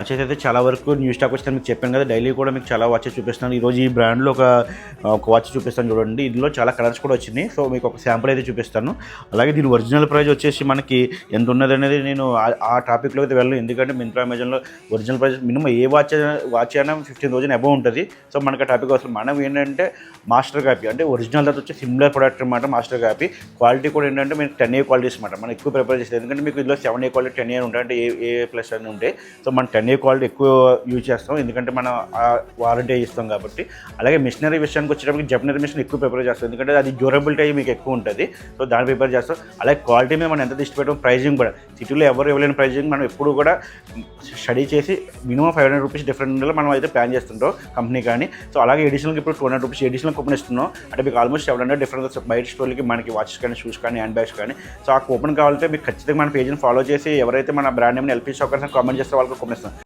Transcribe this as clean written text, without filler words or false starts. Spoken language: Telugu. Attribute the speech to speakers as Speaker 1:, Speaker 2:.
Speaker 1: వాచెస్ అయితే చాలా వరకు న్యూ స్టాక్ వచ్చిందని మీకు చెప్పాను కదా, డైలీ కూడా మీకు చాలా వాచెస్ చూపిస్తున్నాను. ఈరోజు ఈ బ్రాండ్లో ఒక వాచ్ చూపిస్తాను చూడండి. ఇందులో చాలా కలర్స్ కూడా వచ్చినాయి. సో మీకు ఒక శాంపుల్ అయితే చూపిస్తాను. అలాగే దీని ఒరిజినల్ ప్రైస్ వచ్చేసి మనకి ఎంత ఉన్నది అనేది నేను ఆ టాపిక్లో అయితే వెళ్ళను. ఎందుకంటే మింత్రా అమెజాన్లో ఒరిజినల్ ప్రైస్ మినిమం ఏ వాచ్ అయినా 15,000 అబౌవ్ ఉంటుంది. సో మనకి ఆ టాపిక్ వస్తుంది. మనం ఏంటంటే మాస్టర్ కాపీ, అంటే ఒరిజినల్ తర్వాత వచ్చి సిమిలర్ ప్రొడక్ట్ అనమాట మాస్టర్ కాపీ. క్వాలిటీ కూడా ఏంటంటే మీకు 10A క్వాలిటీస్ అనమాట. మనం ఎక్కువ ప్రిపేర్ చేసేది ఎందుకంటే మీకు ఇందులో 7A క్వాలిటీ 10A ఉంటాయి, అంటే A+ అని ఉంటాయి. సో మనం 10A క్వాలిటీ ఎక్కువ యూజ్ చేస్తాం ఎందుకంటే మనం వారంటీ ఇస్తాం కాబట్టి. అలాగే మిషనరీ విషయానికి వచ్చేటప్పటికి జపనరీ మిషన్ ఎక్కువ ప్రిపేర్ చేస్తాం ఎందుకంటే అది డ్యూరబిలిటీ మీకు ఎక్కువ ఉంటుంది. సో దాన్ని ప్రిపేర్ చేస్తాం. అలాగే క్వాలిటీ మీద మనం ఎంత దృష్టి పెట్టాం, ప్రైజింగ్ కూడా సిటీలో ఎవరు ఇవ్వలేని ప్రైజింగ్ మనం ఎప్పుడు కూడా స్టడీ చేసి మినిమం 500 రూపీస్ డిఫరెంట్లో మనం అయితే ప్లాన్ చేస్తుంటాం కంపెనీ కానీ. సో అలాగే ఎడిషనల్కి ఇప్పుడు 200 రూపీస్ ఎడిషనల్ కూపన్ ఇస్తున్నాం. అంటే మీకు ఆల్మోస్ట్ 700 డిఫరెన్స్ బయట స్టోర్లకి మనకి వాచెస్ కానీ, షూస్ కానీ, హ్యాండ్ బ్యాగ్స్ కానీ. సో ఆ కూపన్ కావాలంటే మీకు ఖచ్చితంగా మన పేజ్ని ఫాలో చేసి ఎవరైతే మన బ్రాండ్ నేమ్ని ఎల్పీ షాకర్స్ అని కామెంట్ చేస్తే వాళ్ళకి కూపన్ ఇస్తాం.